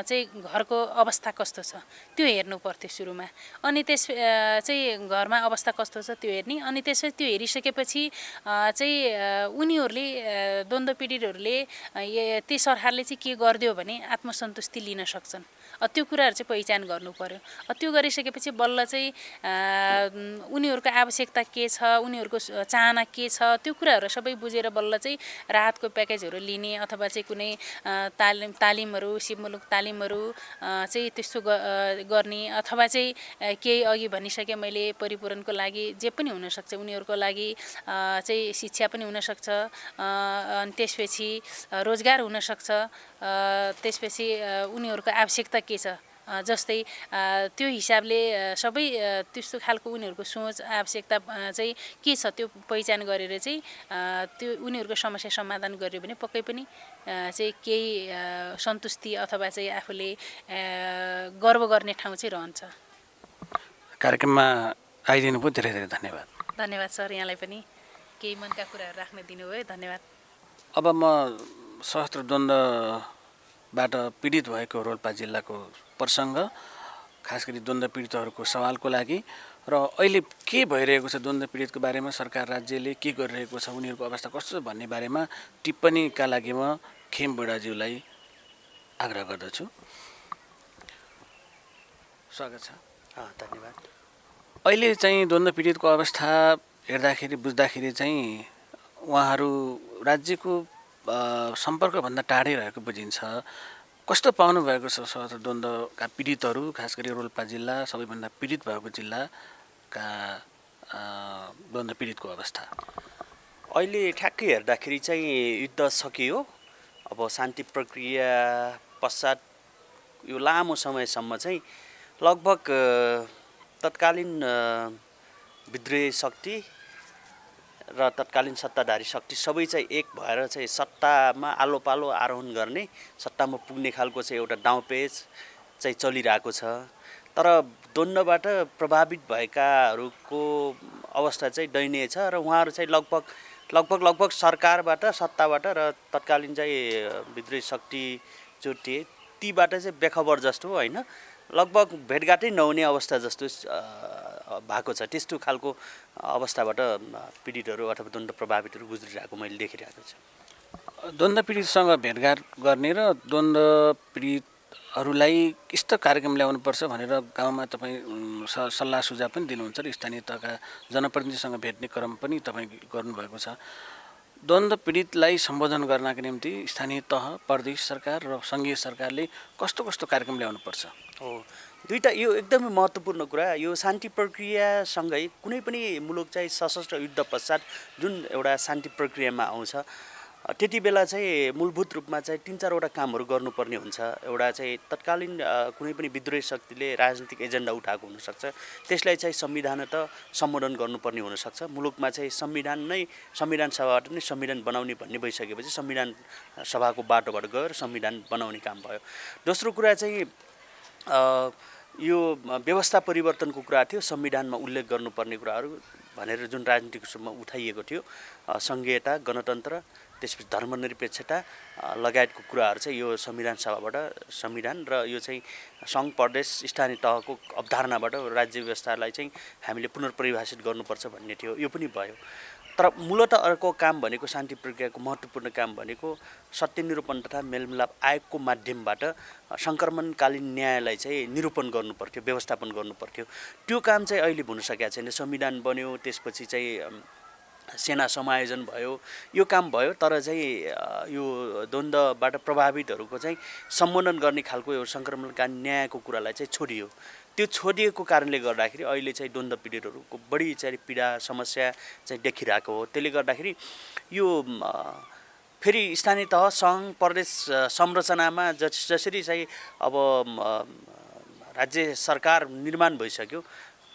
चाहिँ घरको अवस्था कस्तो छ त्यो हेर्नु पर्थ्यो सुरुमा। अनि त्यस चाहिँ घरमा अवस्था कस्तो छ त्यो हेर्ने। अनि त्यसपछि त्यो हेरिसकेपछि चाहिँ उनीहरूले द्वन्द्व पीडितहरूले ती सरकारले चाहिँ के गरिदियो भने आत्मसन्तुष्टि लिन सक्छन्। त्यो कुराहरू चाहिँ पहिचान गर्नु पर्यो। त्यो गरिसकेपछि बल्ल चाहिँ उनीहरूको आवश्यकता के छ, उनीहरूको चाहना के छ त्यो कुराहरू सबै बुझेर बल्ल चाहिँ राहतको प्याकेजहरू लिने अथवा चाहिँ कुनै तालिमहरू सिपमूलक तालिमहरू चाहिँ त्यस्तो गर्ने अथवा चाहिँ केही अघि भनिसकेँ मैले परिपूरणको लागि जे पनि हुनसक्छ उनीहरूको लागि चाहिँ शिक्षा पनि हुनसक्छ। अनि त्यसपछि रोजगार हुनसक्छ। त्यसपछि उनीहरूको आवश्यकता के छ जस्तै त्यो हिसाबले सबै त्यस्तो खालको उनीहरूको सोच आवश्यकता चाहिँ के छ त्यो पहिचान गरेर चाहिँ त्यो उनीहरूको समस्या समाधान गर्यो भने पक्कै पनि चाहिँ केही सन्तुष्टि अथवा चाहिँ आफूले गर्व गर्ने ठाउँ चाहिँ रहन्छ। कार्यक्रममा आइदिनु भयो, धेरै धेरै धन्यवाद। धन्यवाद सर, यहाँलाई पनि केही मनका कुराहरू राख्न दिनुभयो, धन्यवाद। अब म सशस्त्र द्वन्द्वबाट पीडित भएको रोल्पा जिल्लाको प्रसङ्ग, खास गरी द्वन्द्व पीडितहरूको सवालको लागि र अहिले के भइरहेको छ द्वन्द्व पीडितको बारेमा, सरकार राज्यले के गरिरहेको छ, उनीहरूको अवस्था कस्तो छ भन्ने बारेमा टिप्पणीका लागि म खेम बुढाज्यूलाई आग्रह गर्दछु। स्वागत छ। धन्यवाद। अहिले चाहिँ द्वन्द्व पीडितको अवस्था हेर्दाखेरि बुझ्दाखेरि चाहिँ उहाँहरू राज्यको सम्पर्कभन्दा टाढै रहेको बुझिन्छ। कस्तो पाउनु भएको छ सशस्त्र द्वन्द्वका पीडितहरू, खास गरी रोल्पा जिल्ला सबैभन्दा पीडित भएको जिल्लाका द्वन्द्व पीडितको अवस्था? अहिले ठ्याक्कै हेर्दाखेरि चाहिँ युद्ध सकियो। अब शान्ति प्रक्रिया पश्चात यो लामो समयसम्म चाहिँ लगभग तत्कालीन विद्रोही शक्ति र तत्कालीन सत्ताधारी शक्ति सबै चाहिँ एक भएर चाहिँ सत्तामा आलो पालो आरोहण गर्ने, सत्तामा पुग्ने खालको चाहिँ एउटा दाउपेच चाहिँ चलिरहेको छ। तर द्वन्द्वबाट प्रभावित भएकाहरूको अवस्था चाहिँ दयनीय छ र उहाँहरू चाहिँ लगभग सरकारबाट, सत्ताबाट र तत्कालीन चाहिँ विद्रोही शक्ति जो थिए तीबाट चाहिँ बेखबर जस्तो होइन, लगभग भेटघाटै नहुने अवस्था जस्तो भएको छ। त्यस्तो खालको अवस्थाबाट पीडितहरू अथवा द्वन्द्व प्रभावितहरू गुज्रिरहेको मैले देखिरहेको छु। द्वन्द्व पीडितसँग भेटघाट गर्ने र द्वन्द्व पीडितहरूलाई यस्तो कार्यक्रम ल्याउनुपर्छ भनेर गाउँमा तपाईँ सल्लाह सुझाव पनि दिनुहुन्छ र स्थानीय तहका जनप्रतिनिधिसँग भेट्ने क्रम पनि तपाईँ गर्नुभएको छ। द्वन्द्व पीडितलाई सम्बोधन गर्नका निम्ति स्थानीय तह, प्रदेश सरकार र सङ्घीय सरकारले कस्तो कस्तो कार्यक्रम ल्याउनुपर्छ? हो, दुईटा यो एकदमै महत्त्वपूर्ण कुरा। यो शान्ति प्रक्रियासँगै कुनै पनि मुलुक चाहिँ सशस्त्र युद्ध पश्चात जुन एउटा शान्ति प्रक्रियामा आउँछ त्यति बेला चाहिँ मूलभूत रूपमा चाहिँ 3-4वटा कामहरू गर्नुपर्ने हुन्छ। एउटा चाहिँ तत्कालीन कुनै पनि विद्रोही शक्तिले राजनीतिक एजेन्डा उठाएको हुनसक्छ, त्यसलाई चाहिँ संविधानतः सम्बोधन गर्नुपर्ने हुनसक्छ। मुलुकमा चाहिँ संविधान सभाबाट नै संविधान बनाउने भन्ने भइसकेपछि संविधान सभाको बाटोबाट गएर संविधान बनाउने काम भयो। दोस्रो कुरा चाहिँ यो व्यवस्था परिवर्तनको कुरा थियो, संविधानमा उल्लेख गर्नुपर्ने कुराहरू भनेर जुन राजनीतिक रूपमा उठाइएको थियो, सङ्घीयता, गणतन्त्र, त्यसपछि धर्मनिरपेक्षता लगायतको कुराहरू चाहिँ यो संविधान सभाबाट संविधान र यो चाहिँ सङ्घ, प्रदेश, स्थानीय तहको अवधारणाबाट राज्य व्यवस्थालाई चाहिँ हामीले पुनर्परिभाषित गर्नुपर्छ भन्ने थियो। यो पनि भयो। तर मूलतः अर्को काम भनेको शान्ति प्रक्रियाको महत्त्वपूर्ण काम भनेको सत्य निरूपण तथा मेलमिलाप आयोगको माध्यमबाट सङ्क्रमणकालीन न्यायलाई चाहिँ निरूपण गर्नुपर्थ्यो, व्यवस्थापन गर्नुपर्थ्यो। त्यो काम चाहिँ अहिले हुन सकेको छैन। संविधान बन्यो, त्यसपछि चाहिँ सेना समायोजन भयो, यो काम भयो, तर चाहिँ यो द्वन्द्वबाट प्रभावितहरूको चाहिँ सम्बोधन गर्ने खालको यो सङ्क्रमणकालीन न्यायको कुरालाई चाहिँ छोडियो। त्यो छोडिएको कारणले गर्दाखेरि अहिले चाहिँ द्वन्द्व पीडितहरूको बढी चाहिँ पीडा समस्या चाहिँ देखिरहेको हो। त्यसले गर्दाखेरि यो फेरि स्थानीय तह सङ्घ प्रदेश संरचनामा जसरी चाहिँ अब राज्य सरकार निर्माण भइसक्यो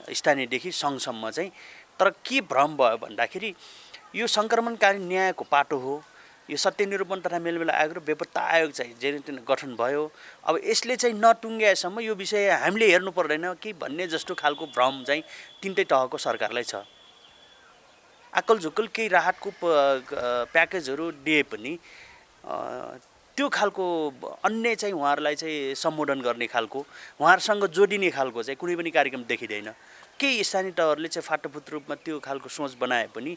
स्थानीयदेखि सङ्घसम्म चाहिँ, तर के भ्रम भयो भन्दाखेरि यो सङ्क्रमणकालीन न्यायको पाटो हो। यो सत्य निरूपण तथा मेलमिलाप आयोग र बेपत्ता आयोग चाहिँ जेन गठन भयो। अब यसले चाहिँ नटुङ्ग्याएसम्म यो विषय हामीले हेर्नु पर्दैन कि भन्ने जस्तो खालको भ्रम चाहिँ तिनटै तहको सरकारलाई छ। आकल झुकल केही राहतको प्याकेजहरू दिए पनि त्यो खालको अन्य चाहिँ उहाँहरूलाई चाहिँ सम्बोधन गर्ने खालको, उहाँहरूसँग जोडिने खालको चाहिँ कुनै पनि कार्यक्रम देखिँदैन। केही स्थानीय तहहरूले चाहिँ फाटोफुट रूपमा त्यो खालको सोच बनाए पनि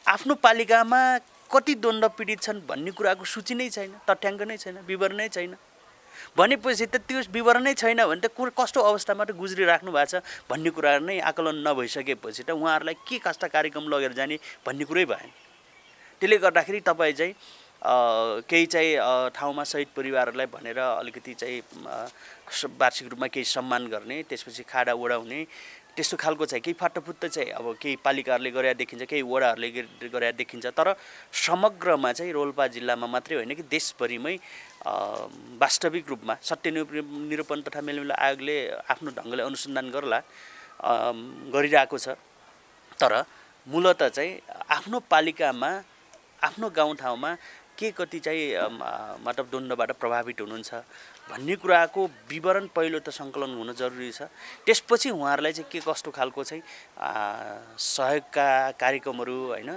आफ्नो पालिकामा कति द्वन्द्व पीडित छन् भन्ने कुराको सूची नै छैन, तथ्याङ्क नै छैन, विवरण नै छैन। भनेपछि त त्यो विवरण नै छैन भने त कस्तो अवस्थामा त गुज्रिराख्नु भएको छ भन्ने कुरा नै आकलन नभइसकेपछि त उहाँहरूलाई के कस्ता कार्यक्रम लगेर जाने भन्ने कुरै भएन। त्यसले गर्दाखेरि तपाईँ चाहिँ केही चाहिँ ठाउँमा शहीद परिवारहरूलाई भनेर अलिकति चाहिँ वार्षिक रूपमा केही सम्मान गर्ने, त्यसपछि खाडा ओडाउने, त्यस्तो खालको चाहिँ केही फाटोफुट्टो चाहिँ अब केही पालिकाहरूले गरेर देखिन्छ, केही वडाहरूले गरेर देखिन्छ। तर समग्रमा चाहिँ रोल्पा जिल्लामा मात्रै होइन कि देशभरिमै वास्तविक रूपमा सत्य निरूपण तथा मेलमिलाप आयोगले आफ्नो ढङ्गले अनुसन्धान गरिरहेको छ। तर मूलतः चाहिँ आफ्नो पालिकामा आफ्नो गाउँठाउँमा के कति चाहिँ मतलब द्वन्द्वबाट प्रभावित हुनुहुन्छ भन्ने कुराको विवरण पहिलो त सङ्कलन हुन जरुरी छ। त्यसपछि उहाँहरूलाई चाहिँ के कस्तो खालको चाहिँ सहयोगका कार्यक्रमहरू होइन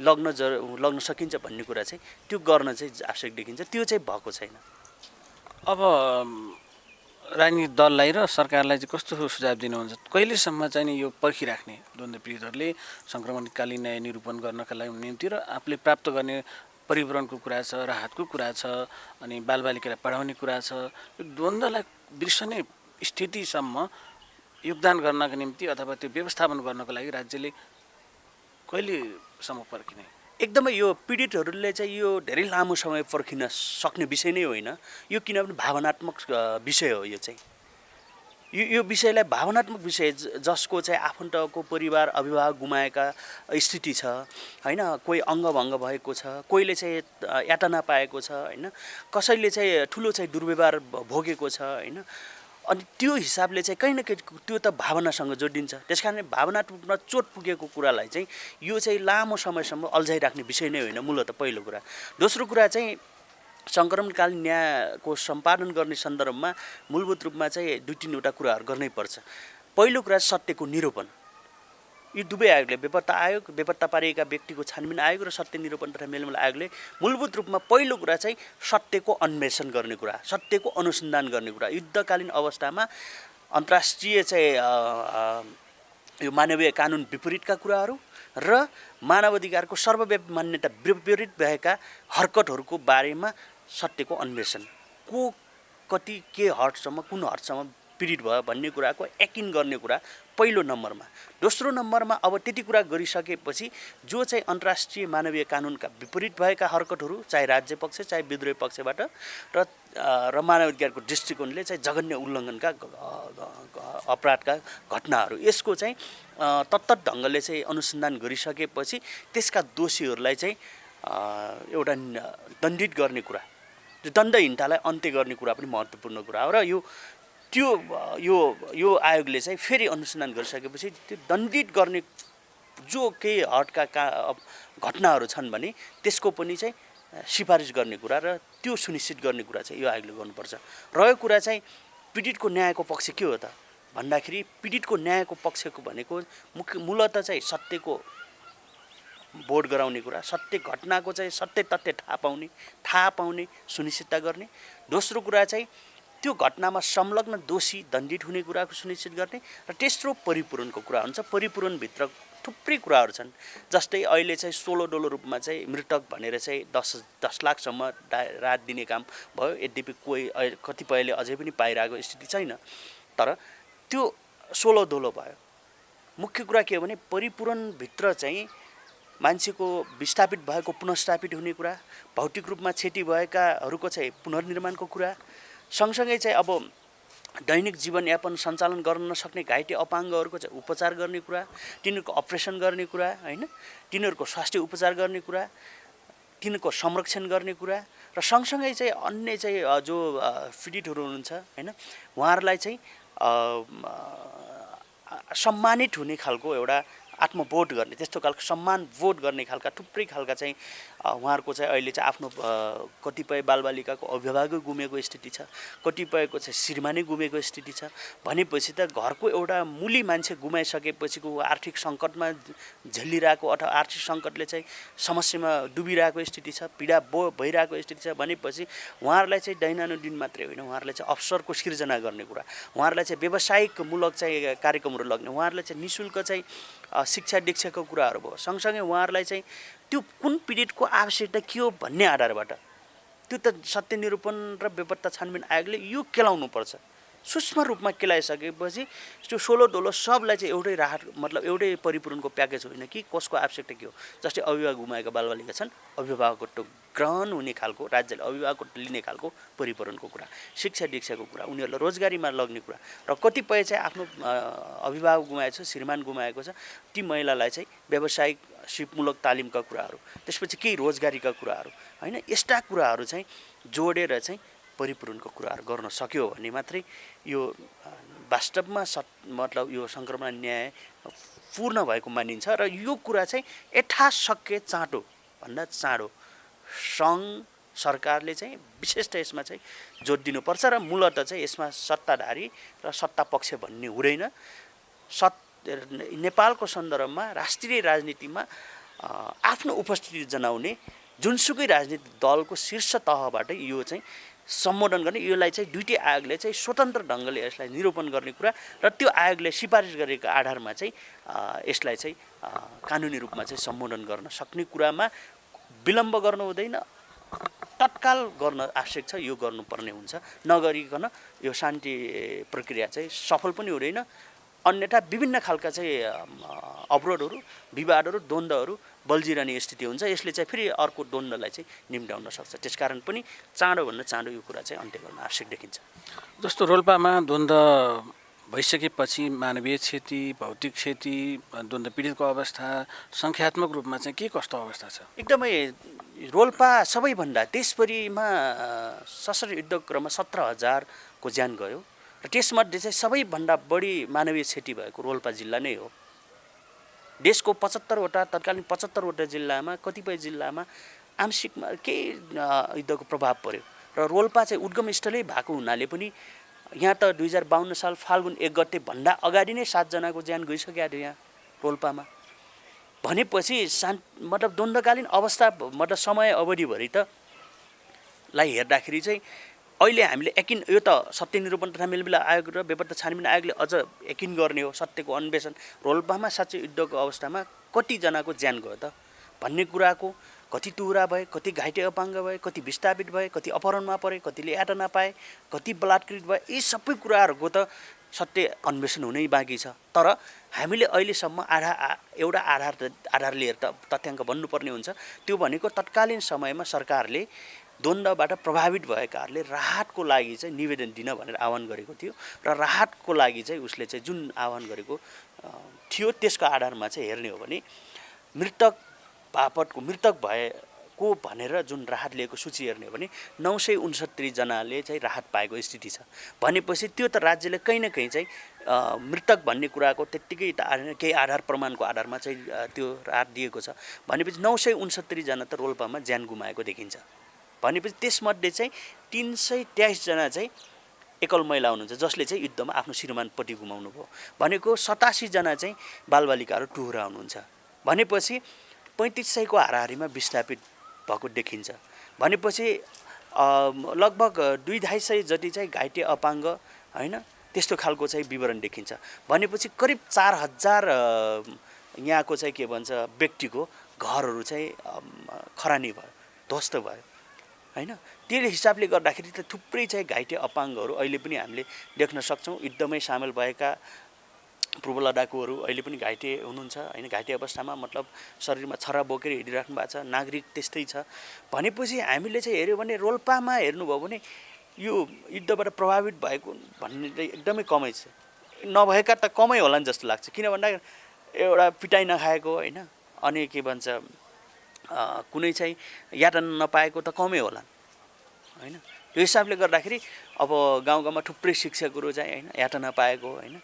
लग्न सकिन्छ भन्ने कुरा चाहिँ त्यो गर्न चाहिँ आवश्यक देखिन्छ। त्यो चाहिँ भएको छैन। अब राजनीतिक दललाई र सरकारलाई चाहिँ कस्तो सुझाव दिनुहुन्छ? कहिलेसम्म चाहिँ यो पर्खिराख्ने द्वन्द्व पीडितहरूले सङ्क्रमणकालीन न्याय निरूपण गर्नका लागि निम्ति र आफूले प्राप्त गर्ने परिवरणको कुरा छ, राहतको कुरा छ, अनि बालबालिकालाई पढाउने कुरा छ। यो द्वन्द्वलाई बिर्सने स्थितिसम्म योगदान गर्नका निम्ति अथवा त्यो व्यवस्थापन गर्नको लागि राज्यले कहिलेसम्म पर्खिने? एकदमै यो पीडितहरूले चाहिँ यो धेरै लामो समय पर्खिन सक्ने विषय नै होइन। यो किनभने भावनात्मक विषय हो। यो चाहिँ यो विषयलाई भावनात्मक विषय जसको चाहिँ आफन्तको परिवार अभिभावक गुमाएका स्थिति छ होइन, कोही अङ्गभङ्ग भएको छ, कोहीले चाहिँ यातना पाएको छ होइन, कसैले चाहिँ ठुलो चाहिँ दुर्व्यवहार भोगेको छ होइन। अनि त्यो हिसाबले चाहिँ कहीँ न कहीँ त्यो त भावनासँग जोडिन्छ। त्यस कारण भावनात्मक चोट पुगेको कुरालाई चाहिँ यो चाहिँ लामो समयसम्म अल्झाइराख्ने विषय नै होइन मूलतः पहिलो कुरा। दोस्रो कुरा चाहिँ सङ्क्रमणकालीन न्यायको सम्पादन गर्ने सन्दर्भमा मूलभूत रूपमा चाहिँ दुई तिनवटा कुराहरू गर्नै पर्छ। पहिलो कुरा सत्यको निरूपण। यी दुवै आयोगले बेपत्ता आयोग, बेपत्ता पारिएका व्यक्तिको छानबिन आयोग र सत्य निरूपण तथा मेलमिलाप आयोगले मूलभूत रूपमा पहिलो कुरा चाहिँ सत्यको अन्वेषण गर्ने कुरा, सत्यको अनुसन्धान गर्ने कुरा। युद्धकालीन अवस्थामा अन्तर्राष्ट्रिय चाहिँ यो मानवीय कानुन विपरीतका कुराहरू र मानवाधिकारको सर्वव्यापी मान्यता विपरीत भएका हरकतहरूको बारेमा सत्यको अन्वेषण, को कति के हदसम्म कुन हदसम्म पीडित भयो भन्ने कुराको यकिन गर्ने कुरा पहिलो नम्बरमा। दोस्रो नम्बरमा अब त्यति कुरा गरिसकेपछि जो चाहिँ अन्तर्राष्ट्रिय मानवीय कानुनका विपरीत भएका हरकतहरू, चाहे राज्य पक्ष चाहे विद्रोही पक्षबाट र मानवाधिकारको दृष्टिकोणले चाहिँ जघन्य उल्लङ्घनका अपराधका घटनाहरू, यसको चाहिँ तत्तत ढङ्गले चाहिँ अनुसन्धान गरिसकेपछि त्यसका दोषीहरूलाई चाहिँ एउटा दण्डित गर्ने कुरा, दण्डहीनतालाई अन्त्य गर्ने कुरा पनि महत्त्वपूर्ण कुरा हो। र यो आयोगले चाहिँ फेरि अनुसन्धान गरिसकेपछि त्यो दण्डित गर्ने जो केही हटका घटनाहरू छन् भने त्यसको पनि चाहिँ सिफारिस गर्ने कुरा र त्यो सुनिश्चित गर्ने कुरा चाहिँ यो आयोगले गर्नुपर्छ। रह्यो कुरा चाहिँ पीडितको न्यायको पक्ष के हो त भन्दाखेरि पीडितको न्यायको पक्षको भनेको मूलतः चाहिँ सत्यको बोध गराउने कुरा, सत्य घटनाको चाहिँ सत्य तथ्य थाहा पाउने सुनिश्चितता गर्ने। दोस्रो कुरा चाहिँ त्यो घटनामा संलग्न दोषी दण्डित हुने कुराको सुनिश्चित गर्ने र तेस्रो परिपूरणको कुरा हुन्छ। परिपूरणभित्र थुप्रै कुराहरू छन्। जस्तै अहिले चाहिँ 16 डोलो रूपमा चाहिँ मृतक भनेर चाहिँ 10 लाखसम्म राहत दिने काम भयो। यद्यपि कतिपयले अझै पनि पाइरहेको स्थिति छैन। तर त्यो 16 डोलो भयो। मुख्य कुरा के हो भने परिपूरणभित्र चाहिँ मान्छेको विस्थापित भएको पुनर्स्थापित हुने कुरा, भौतिक रूपमा क्षति भएकाहरूको चाहिँ पुनर्निर्माणको कुरा, सँगसँगै चाहिँ अब दैनिक जीवनयापन सञ्चालन गर्न नसक्ने घाइते अपाङ्गहरूको चाहिँ उपचार गर्ने कुरा, तिनीहरूको अपरेसन गर्ने कुरा, होइन, तिनीहरूको स्वास्थ्य उपचार गर्ने कुरा, तिनीहरूको संरक्षण गर्ने कुरा र सँगसँगै चाहिँ अन्य चाहिँ जो पीडितहरू हुनुहुन्छ, होइन, उहाँहरूलाई चाहिँ सम्मानित हुने खालको एउटा आत्मबोध गर्ने, त्यस्तो खालको सम्मान बोध गर्ने खालका थुप्रै खालका चाहिँ उहाँहरूको चाहिँ अहिले चाहिँ आफ्नो कतिपय बालबालिकाको अभिभावकै गुमेको स्थिति छ, कतिपयको चाहिँ श्रीमानै गुमेको स्थिति छ। भनेपछि त घरको एउटा मूली मान्छे गुमाइसकेपछिको आर्थिक सङ्कटमा झेलिरहेको अथवा आर्थिक सङ्कटले चाहिँ समस्यामा डुबिरहेको स्थिति छ, पीडा भइरहेको स्थिति छ। भनेपछि उहाँहरूलाई चाहिँ दैनन्दिन मात्रै होइन, उहाँहरूलाई चाहिँ अवसरको सिर्जना गर्ने कुरा, उहाँहरूलाई चाहिँ व्यावसायिकमूलक चाहिँ कार्यक्रमहरू लग्ने, उहाँहरूलाई चाहिँ निःशुल्क चाहिँ शिक्षा दीक्षाको कुराहरू भयो। सँगसँगै उहाँहरूलाई चाहिँ त्यो कुन पीडितको आवश्यकता के हो भन्ने आधारबाट त्यो त सत्य निरूपण र बेपत्ता छानबिन आयोगले यो केलाउनुपर्छ। सूक्ष्म रूपमा केलाइसकेपछि त्यो 16 डोलो सबलाई चाहिँ एउटै राहत मतलब एउटै परिपूरणको प्याकेज होइन कि कसको आवश्यकता के हो। जस्तै अभिभावक गुमाएका बालबालिका छन्, अभिभावकत्व ग्रहण हुने खालको, राज्यले अभिभावकत्व लिने खालको परिपूरणको कुरा, शिक्षा दीक्षाको कुरा, उनीहरूलाई रोजगारीमा लग्ने कुरा र कतिपय चाहिँ आफ्नो अभिभावक गुमाएको छ, श्रीमान गुमाएको छ, ती महिलालाई चाहिँ व्यावसायिक सिपमूलक तालिमका कुराहरू, त्यसपछि केही रोजगारीका कुराहरू, होइन, यस्ता कुराहरू चाहिँ जोडेर चाहिँ परिपूरणको कुराहरू गर्न सक्यो भने मात्रै यो वास्तवमा मतलब यो सङ्क्रमण न्याय पूर्ण भएको मानिन्छ। र यो कुरा चाहिँ यथाशक्य चाँडो भन्दा चाँडो सङ्घ सरकारले चाहिँ विशेष त यसमा चाहिँ जोड दिनुपर्छ र मूलतः चाहिँ यसमा सत्ताधारी र सत्तापक्ष भन्ने हुँदैन। नेपालको सन्दर्भमा राष्ट्रिय राजनीतिमा आफ्नो उपस्थिति जनाउने जुनसुकै राजनीतिक दलको शीर्ष तहबाट यो चाहिँ सम्बोधन गर्ने, यसलाई चाहिँ दुईटै आयोगले चाहिँ स्वतन्त्र ढङ्गले यसलाई निरूपण गर्ने कुरा र त्यो आयोगले सिफारिस गरेको आधारमा चाहिँ यसलाई चाहिँ कानुनी रूपमा चाहिँ सम्बोधन गर्न सक्ने कुरामा विलम्ब गर्नु हुँदैन, तत्काल गर्न आवश्यक छ, यो गर्नुपर्ने हुन्छ। नगरिकन यो शान्ति प्रक्रिया चाहिँ सफल पनि हुँदैन, अन्यथा विभिन्न खालका चाहिँ अवरोधहरू, विवादहरू, द्वन्द्वहरू बल्झिरहने स्थिति हुन्छ। यसले चाहिँ फेरि अर्को द्वन्द्वलाई चाहिँ निम्त्याउन सक्छ। त्यसकारण पनि चाँडोभन्दा चाँडो यो कुरा चाहिँ अन्त्य गर्न आवश्यक देखिन्छ। जस्तो रोल्पामा द्वन्द्व भइसकेपछि मानवीय क्षति, भौतिक क्षति, द्वन्द्व पीडितको अवस्था सङ्ख्यात्मक रूपमा चाहिँ के कस्तो अवस्था छ? एकदमै रोल्पा सबैभन्दा देशभरिमा सशस्त्र युद्धक्रममा 17,000को ज्यान गयो र त्यसमध्ये चाहिँ सबैभन्दा बढी मानवीय क्षति भएको रोल्पा जिल्ला नै हो। देशको 75वटा तत्कालीन 75वटा जिल्लामा कतिपय जिल्लामा आंशिकमा केही युद्धको प्रभाव पर्यो र रोल्पा चाहिँ उद्गम स्थलै भएको हुनाले पनि यहाँ त 2052 साल फाल्गुन 1 गते भन्दा अगाडि नै 7 जनाको ज्यान गइसकेको थियो यहाँ रोल्पामा। भनेपछि मतलब द्वन्द्वकालीन अवस्था मतलब समय अवधिभरि त लाई हेर्दाखेरि चाहिँ अहिले हामीले यकिन यो त सत्य निरूपण तथा मेलमिलाप आयोग र बेपत्ता छानबिन आयोगले अझ यकिन गर्ने हो सत्यको अन्वेषण। रोल्पामा साँच्चै युद्धको अवस्थामा कतिजनाको ज्यान गयो त भन्ने कुराको, कति तुहुरा भए, कति घाइते अपाङ्ग भए, कति विस्थापित भए, कति अपहरणमा परे, कतिले यातना पाए, कति बलात्कृत भए, यी सबै कुराहरूको त सत्य अन्वेषण हुनै बाँकी छ। तर हामीले अहिलेसम्म एउटा आधार लिएर तथ्याङ्क भन्नुपर्ने हुन्छ। त्यो भनेको तत्कालीन समयमा सरकारले द्वन्द्वबाट प्रभावित भएकाहरूले राहतको लागि चाहिँ निवेदन दिन भनेर आह्वान गरेको थियो र राहतको लागि चाहिँ उसले चाहिँ जुन आह्वान गरेको थियो त्यसको आधारमा चाहिँ हेर्ने हो भने मृतक बापतको मृतक भएको भनेर जुन राहत लिएको सूची हेर्ने हो भने 969 जनाले चाहिँ राहत पाएको स्थिति छ। भनेपछि त्यो त राज्यले कहीँ न कहीँ चाहिँ मृतक भन्ने कुराको त्यत्तिकै केही आधार प्रमाणको आधारमा चाहिँ त्यो राहत दिएको छ। भनेपछि 969 जना त रोल्पामा ज्यान गुमाएको देखिन्छ। भनेपछि त्यसमध्ये चाहिँ 323 जना चाहिँ एकल महिला हुनुहुन्छ जसले चाहिँ युद्धमा आफ्नो श्रीमानपट्टि गुमाउनु भयो। भनेको 87 जना चाहिँ बालबालिकाहरू टुहुरा हुनुहुन्छ। भनेपछि 3500को हाराहारीमा विस्थापित भएको देखिन्छ। भनेपछि लगभग 2-250 जति चाहिँ घाइते अपाङ्ग, होइन, त्यस्तो खालको चाहिँ विवरण देखिन्छ। भनेपछि करिब 4000 यहाँको चाहिँ के भन्छ व्यक्तिको घरहरू चाहिँ खरानी भयो, ध्वस्त भयो हैन। त्यो हिसाबले गर्दाखेरि त थुप्रै चाहिँ घाइते अपाङ्गहरू अहिले पनि हामीले देख्न सक्छौँ। युद्धमै सामेल भएका पूर्व लडाकुहरू अहिले पनि घाइते हुनुहुन्छ हैन। घाइते अवस्थामा मतलब शरीरमा छर्रा बोकेर हिँडिराख्नु भएको छ। नागरिक त्यस्तै छ भनेपछि हामीले चाहिँ हेऱ्यो भने रोल्पामा हेर्नुभयो भने यो युद्धबाट प्रभावित भएको भन्ने चाहिँ एकदमै कमै छ। नभएका त कमै होला नि जस्तो लाग्छ। किन भन्दा एउटा पिटाइ नखाएको हैन, अनि के भन्छ कुनै चाहिँ यातना नपाएको त कमै होला हैन। यो हिसाबले गर्दाखेरि अब गाउँमा थुप्रै शिक्षकहरू चाहिँ हैन यातना पाएको हैन,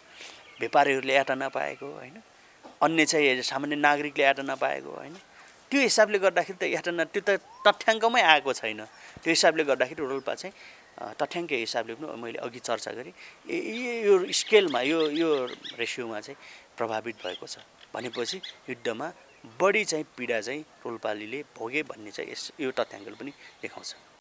व्यापारीहरूले यातना पाएको हैन, अन्य चाहिँ सामान्य नागरिकले यातना पाएको हैन। त्यो हिसाबले गर्दाखेरि त यातना त्यो त तथ्याङ्कमै आएको छैन। त्यो हिसाबले गर्दाखेरि रोल्पा चाहिँ तथ्याङ्क हिसाबले पनि मैले अघि चर्चा गरेँ यो स्केलमा यो रेसियोमा चाहिँ प्रभावित भएको छ भनेपछि युद्धमा बढी चाहिँ पीडा चाहिँ रोल्पालीले भोगे भन्ने चाहिँ यो तथ्याङ्कले पनि देखाउँछ।